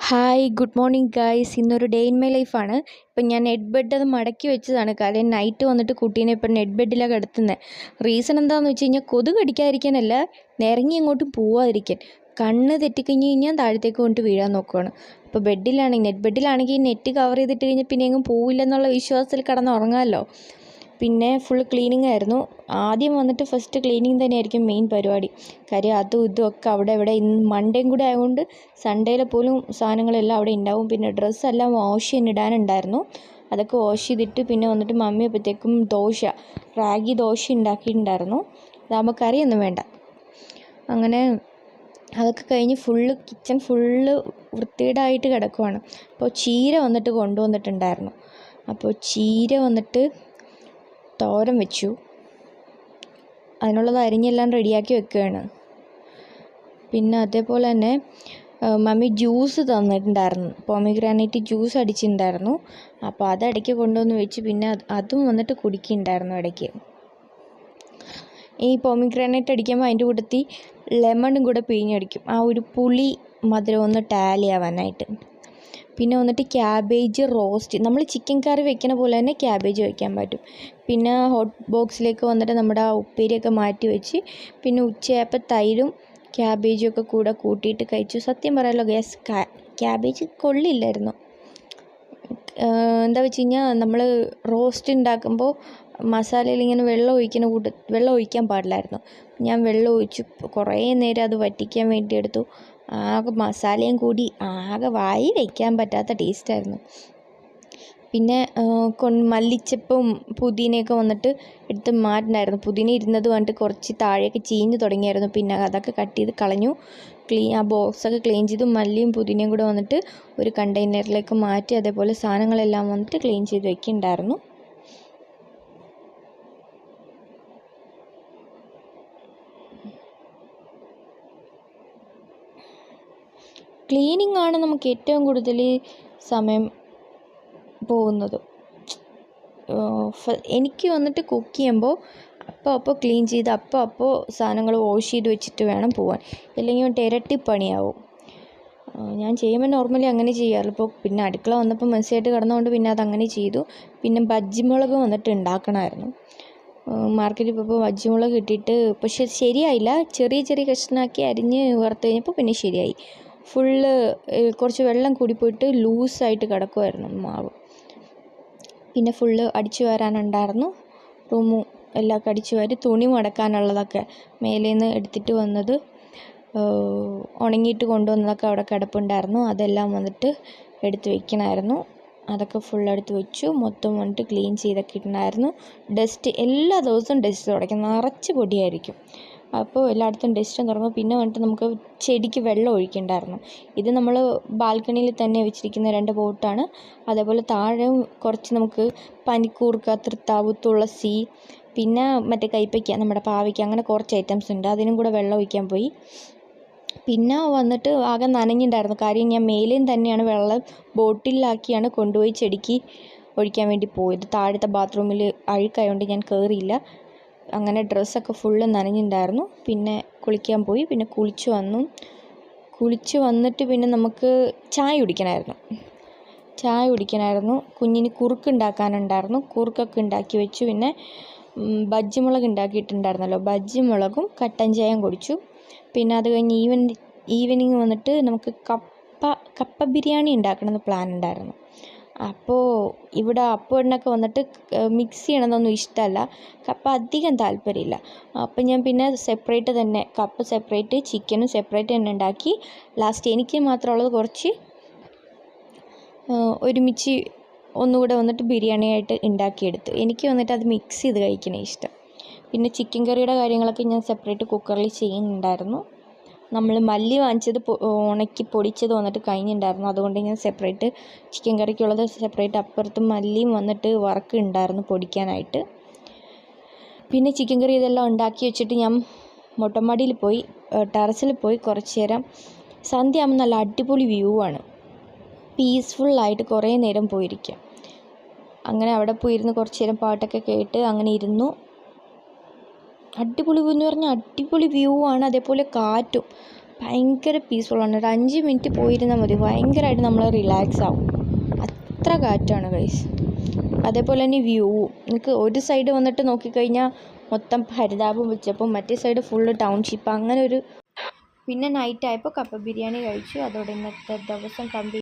Hi good morning guys. ഇന്നൊരു day in my ലൈഫാണ്. ഇപ്പം ഞാൻ നെറ്റ് ബെഡ് അത് മടക്കി വെച്ചതാണ്. കാര്യം നൈറ്റ് വന്നിട്ട് കുട്ടീനെ ഇപ്പം നെറ്റ് ബെഡിലാണ് കിടത്തുന്നത്. റീസൺ എന്താണെന്ന് വെച്ച് കഴിഞ്ഞാൽ കൊതുക് കടിക്കാതിരിക്കാനല്ല, ഇറങ്ങി അങ്ങോട്ടും പോവാതിരിക്കാൻ. കണ്ണ് തെറ്റിക്കഴിഞ്ഞ് കഴിഞ്ഞാൽ താഴത്തേക്ക് കൊണ്ട് വീഴാൻ നോക്കുകയാണ്. ഇപ്പോൾ ബെഡിലാണെങ്കിൽ നെറ്റ് ബെഡിലാണെങ്കിൽ നെറ്റ് കവർ ചെയ്തിട്ട് കഴിഞ്ഞാൽ പിന്നെ എങ്ങും പോവില്ലെന്നുള്ള വിശ്വാസത്തിൽ കിടന്ന് ഉറങ്ങാമല്ലോ. പിന്നെ ഫുൾ ക്ലീനിങ് ആയിരുന്നു. ആദ്യം വന്നിട്ട് ഫസ്റ്റ് ക്ലീനിങ് തന്നെയായിരിക്കും മെയിൻ പരിപാടി. കാര്യം അതും ഇതും ഒക്കെ അവിടെ ഇവിടെ ഇന്ന് മൺഡേയും കൂടെ ആയതുകൊണ്ട് സൺഡേയിലെ പോലും സാധനങ്ങളെല്ലാം അവിടെ ഉണ്ടാവും. പിന്നെ ഡ്രസ്സെല്ലാം വാഷ് ചെയ്യാനിടാനുണ്ടായിരുന്നു. അതൊക്കെ വാഷ് ചെയ്തിട്ട് പിന്നെ വന്നിട്ട് മമ്മി അപ്പോഴത്തേക്കും റാഗി ദോശ ഉണ്ടാക്കിയിട്ടുണ്ടായിരുന്നു. അതാകുമ്പോൾ കറിയൊന്നും വേണ്ട. അങ്ങനെ അതൊക്കെ കഴിഞ്ഞ് കിച്ചൺ ഫുള്ള് വൃത്തികേടായിട്ട് കിടക്കുവാണ്. അപ്പോൾ ചീര വന്നിട്ട് കൊണ്ടുവന്നിട്ടുണ്ടായിരുന്നു. അപ്പോൾ ചീര വന്നിട്ട് തോരൻ വെച്ചു. അതിനുള്ളത് അരിഞ്ഞെല്ലാം റെഡിയാക്കി വെക്കുകയാണ്. പിന്നെ അതേപോലെ തന്നെ മമ്മി ജ്യൂസ് തന്നിട്ടുണ്ടായിരുന്നു. പോമിഗ്രാനൈറ്റ് ജ്യൂസ് അടിച്ചിട്ടുണ്ടായിരുന്നു. അപ്പോൾ അത് ഇടയ്ക്ക് കൊണ്ടുവന്ന് വെച്ച് പിന്നെ അതും വന്നിട്ട് കുടിക്കുന്നുണ്ടായിരുന്നു ഇടയ്ക്ക്. ഈ പോമിഗ്രാനൈറ്റ് അടിക്കുമ്പോൾ അതിൻ്റെ കൂട്ടത്തിൽ ലെമണും കൂടെ പിഴിഞ്ഞടിക്കും, ആ ഒരു പുളി മധുരം ഒന്ന് ടാലി ആവാനായിട്ട്. പിന്നെ വന്നിട്ട് ക്യാബേജ് റോസ്റ്റ്, നമ്മൾ ചിക്കൻ കറി വെക്കണ പോലെ തന്നെ ക്യാബേജ് വയ്ക്കാൻ പറ്റും. പിന്നെ ഹോട്ട് ബോക്സിലേക്ക് വന്നിട്ട് നമ്മുടെ ആ ഉപ്പേരിയൊക്കെ മാറ്റി വെച്ച് പിന്നെ ഉച്ചയായപ്പോൾ തൈരും ക്യാബേജും ഒക്കെ കൂടെ കൂട്ടിയിട്ട് കഴിച്ചു. സത്യം പറയാമല്ലോ ഗ്യാസ്, ക്യാബേജ് കൊള്ളില്ലായിരുന്നു. എന്താ വെച്ച് കഴിഞ്ഞാൽ നമ്മൾ റോസ്റ്റ് ഉണ്ടാക്കുമ്പോൾ മസാലയിൽ ഇങ്ങനെ വെള്ളം ഒഴിക്കാൻ പാടില്ലായിരുന്നു. ഞാൻ വെള്ളം ഒഴിച്ചു കുറേ നേരം അത് വറ്റിക്കാൻ വേണ്ടി എടുത്തു. ആകെ മസാലയും കൂടി ആകെ വായി വയ്ക്കാൻ പറ്റാത്ത ടേസ്റ്റായിരുന്നു. പിന്നെ മല്ലിച്ചപ്പും പുതിനയൊക്കെ വന്നിട്ട് എടുത്ത് മാറ്റണമായിരുന്നു. പുതിന ഇരുന്നത് വന്നിട്ട് കുറച്ച് താഴെയൊക്കെ ചീഞ്ഞ് തുടങ്ങിയായിരുന്നു. പിന്നെ അതൊക്കെ കട്ട് ചെയ്ത് കളഞ്ഞു. ആ ബോക്സൊക്കെ ക്ലീൻ ചെയ്തു. മല്ലിയും പുതിനയും കൂടെ വന്നിട്ട് ഒരു കണ്ടെയ്നറിലേക്ക് മാറ്റി അതേപോലെ സാധനങ്ങളെല്ലാം വന്നിട്ട് ക്ലീൻ ചെയ്ത് വെക്കുന്നുണ്ടായിരുന്നു. ക്ലീനിങ് ആണ് നമുക്ക് ഏറ്റവും കൂടുതൽ സമയം പോകുന്നത്. എനിക്ക് വന്നിട്ട് കുക്ക് ചെയ്യുമ്പോൾ അപ്പോൾ ക്ലീൻ ചെയ്ത് അപ്പോൾ സാധനങ്ങൾ വാഷ് ചെയ്ത് വെച്ചിട്ട് വേണം പോകാൻ, അല്ലെങ്കിൽ വന്നിട്ട് ഇരട്ടിപ്പണിയാവും. ഞാൻ ചെയ്യുമ്പോൾ നോർമലി അങ്ങനെ ചെയ്യാറുള്ളൂ. ഇപ്പോൾ പിന്നെ അടുക്കള വന്നപ്പോൾ മെസ്സിയായിട്ട് കിടന്നുകൊണ്ട് പിന്നെ അതങ്ങനെ ചെയ്തു. പിന്നെ ബജ്ജിമുളക് വന്നിട്ട് ഉണ്ടാക്കണമായിരുന്നു. മാർക്കറ്റിൽ പോയപ്പോൾ ബജ്ജിമുളക് കിട്ടിയിട്ട് പക്ഷെ ശരിയായില്ല. ചെറിയ ചെറിയ കഷ്ണമാക്കി അരിഞ്ഞ് വറുത്ത് കഴിഞ്ഞപ്പോൾ പിന്നെ ശരിയായി. കുറച്ച് വെള്ളം കൂടിപ്പോയിട്ട് ലൂസായിട്ട് കിടക്കുമായിരുന്നു മാവ്. പിന്നെ അടിച്ചു വാരാനുണ്ടായിരുന്നു. റൂമും എല്ലാം അടിച്ചു വാരി തുണി മടക്കാനുള്ളതൊക്കെ മേലേന്ന് എടുത്തിട്ട് വന്നത് ഉണങ്ങിയിട്ട് കൊണ്ടുവന്നതൊക്കെ അവിടെ കിടപ്പുണ്ടായിരുന്നു. അതെല്ലാം വന്നിട്ട് എടുത്ത് വെക്കണമായിരുന്നു. അതൊക്കെ എടുത്ത് വെച്ചു. മൊത്തം വന്നിട്ട് ക്ലീൻ ചെയ്തൊക്കെ ഇട്ടുണ്ടായിരുന്നു. എല്ലാ ദിവസവും ഡസ്റ്റ് തുടയ്ക്കും, നിറച്ച് പൊടിയായിരിക്കും. അപ്പോൾ എല്ലായിടത്തും ഡസ്റ്റും തുടങ്ങും. പിന്നെ വന്നിട്ട് നമുക്ക് ചെടിക്ക് വെള്ളം ഒഴിക്കണ്ടായിരുന്നു. ഇത് നമ്മൾ ബാൽക്കണിയിൽ തന്നെ വെച്ചിരിക്കുന്ന 2 പോട്ടാണ്. അതേപോലെ താഴെയും കുറച്ച് നമുക്ക് പനിക്കൂർക്ക, തൃത്താവ്, തുളസി, പിന്നെ മറ്റേ കൈപ്പയ്ക്ക, നമ്മുടെ പാവയ്ക്ക, അങ്ങനെ കുറച്ച് ഐറ്റംസ് ഉണ്ട്. അതിനും കൂടെ വെള്ളം ഒഴിക്കാൻ പോയി. പിന്നെ വന്നിട്ട് ആകെ നനഞ്ഞിട്ടുണ്ടായിരുന്നു. കാര്യം ഞാൻ മേലെയും തന്നെയാണ് വെള്ളം ബോട്ടിലാക്കിയാണ് കൊണ്ടുപോയി ചെടിക്ക് ഒഴിക്കാൻ വേണ്ടി പോയത്. താഴത്തെ ബാത്റൂമിൽ അഴുക്കായതുകൊണ്ട് ഞാൻ കയറിയില്ല. അങ്ങനെ ഡ്രസ്സൊക്കെ ഫുള്ള് നനഞ്ഞിട്ടുണ്ടായിരുന്നു. പിന്നെ കുളിക്കാൻ പോയി. പിന്നെ കുളിച്ച് വന്നിട്ട് പിന്നെ നമുക്ക് ചായ കുടിക്കണമായിരുന്നു. കുഞ്ഞിന് കുറുക്ക് ഉണ്ടാക്കാനുണ്ടായിരുന്നു. കുറുക്കൊക്കെ ഉണ്ടാക്കി വെച്ചു. പിന്നെ ബജ്ജിമുളക് ഉണ്ടാക്കിയിട്ടുണ്ടായിരുന്നല്ലോ, ബജ്ജിമുളകും കട്ടൻ ചായയും കുടിച്ചു. പിന്നെ അത് കഴിഞ്ഞ് ഈവനിങ് വന്നിട്ട് നമുക്ക് കപ്പ ബിരിയാണി ഉണ്ടാക്കണമെന്ന് പ്ലാൻ ഉണ്ടായിരുന്നു. അപ്പോൾ ഇവിടെ അപ്പുവിനൊക്കെ വന്നിട്ട് മിക്സ് ചെയ്യണമെന്നൊന്നും ഇഷ്ടമല്ല, കപ്പ അധികം താല്പര്യമില്ല. അപ്പം ഞാൻ പിന്നെ കപ്പ സെപ്പറേറ്റ്, ചിക്കനും സെപ്പറേറ്റ് തന്നെ ഉണ്ടാക്കി. ലാസ്റ്റ് എനിക്ക് മാത്രമുള്ളത് കുറച്ച് ഒരുമിച്ച് ഒന്നുകൂടെ വന്നിട്ട് ബിരിയാണിയായിട്ട് ഉണ്ടാക്കിയെടുത്തു. എനിക്ക് വന്നിട്ട് അത് മിക്സ് ചെയ്ത് കഴിക്കണേ ഇഷ്ടം. പിന്നെ ചിക്കൻ കറിയുടെ കാര്യങ്ങളൊക്കെ ഞാൻ സെപ്പറേറ്റ് കുക്കറിൽ ചെയ്യുന്നുണ്ടായിരുന്നു. നമ്മൾ മല്ലി വാങ്ങിച്ചത് ഉണക്കി പൊടിച്ചത് വന്നിട്ട് കഴിഞ്ഞിട്ടുണ്ടായിരുന്നു. അതുകൊണ്ട് ഞാൻ സെപ്പറേറ്റ് ചിക്കൻ കറിക്കുള്ളത് സെപ്പറേറ്റ് അപ്പുറത്ത് മല്ലിയും വന്നിട്ട് വറക്കുണ്ടായിരുന്നു പൊടിക്കാനായിട്ട്. പിന്നെ ചിക്കൻ കറി ഇതെല്ലാം ഉണ്ടാക്കി വെച്ചിട്ട് ഞാൻ ടെറസിൽ പോയി കുറച്ച് നേരം. സന്ധ്യ ആകുമ്പോൾ നല്ല അടിപൊളി വ്യൂ ആണ്. പീസ്ഫുള്ളായിട്ട് കുറേ നേരം പോയിരിക്കാം. അങ്ങനെ അവിടെ പോയിരുന്ന് കുറച്ച് നേരം പാട്ടൊക്കെ കേട്ട് അങ്ങനെ ഇരുന്നു. അടിപൊളി വ്യൂ എന്ന് പറഞ്ഞാൽ അടിപൊളി വ്യൂ ആണ്. അതേപോലെ കാറ്റും ഭയങ്കര പീസ്ഫുള്ളാണ്. ഒരു 5 മിനിറ്റ് പോയിരുന്നാൽ മതി, ഭയങ്കരമായിട്ട് നമ്മൾ റിലാക്സ് ആവും. അത്ര കാറ്റാണ് ഗൈസ്. അതേപോലെ തന്നെ വ്യൂ, നിങ്ങൾക്ക് ഒരു സൈഡ് വന്നിട്ട് നോക്കിക്കഴിഞ്ഞാൽ മൊത്തം ഹരിതാപം വെച്ചപ്പോൾ മറ്റേ സൈഡ് ഫുള്ള് ടൗൺഷിപ്പ്, അങ്ങനെ ഒരു. പിന്നെ നൈറ്റ് ആയപ്പോൾ കപ്പ ബിരിയാണി കഴിച്ചു. അതോടെ ഇന്നത്തെ ദിവസം കംപ്ലീറ്റ്.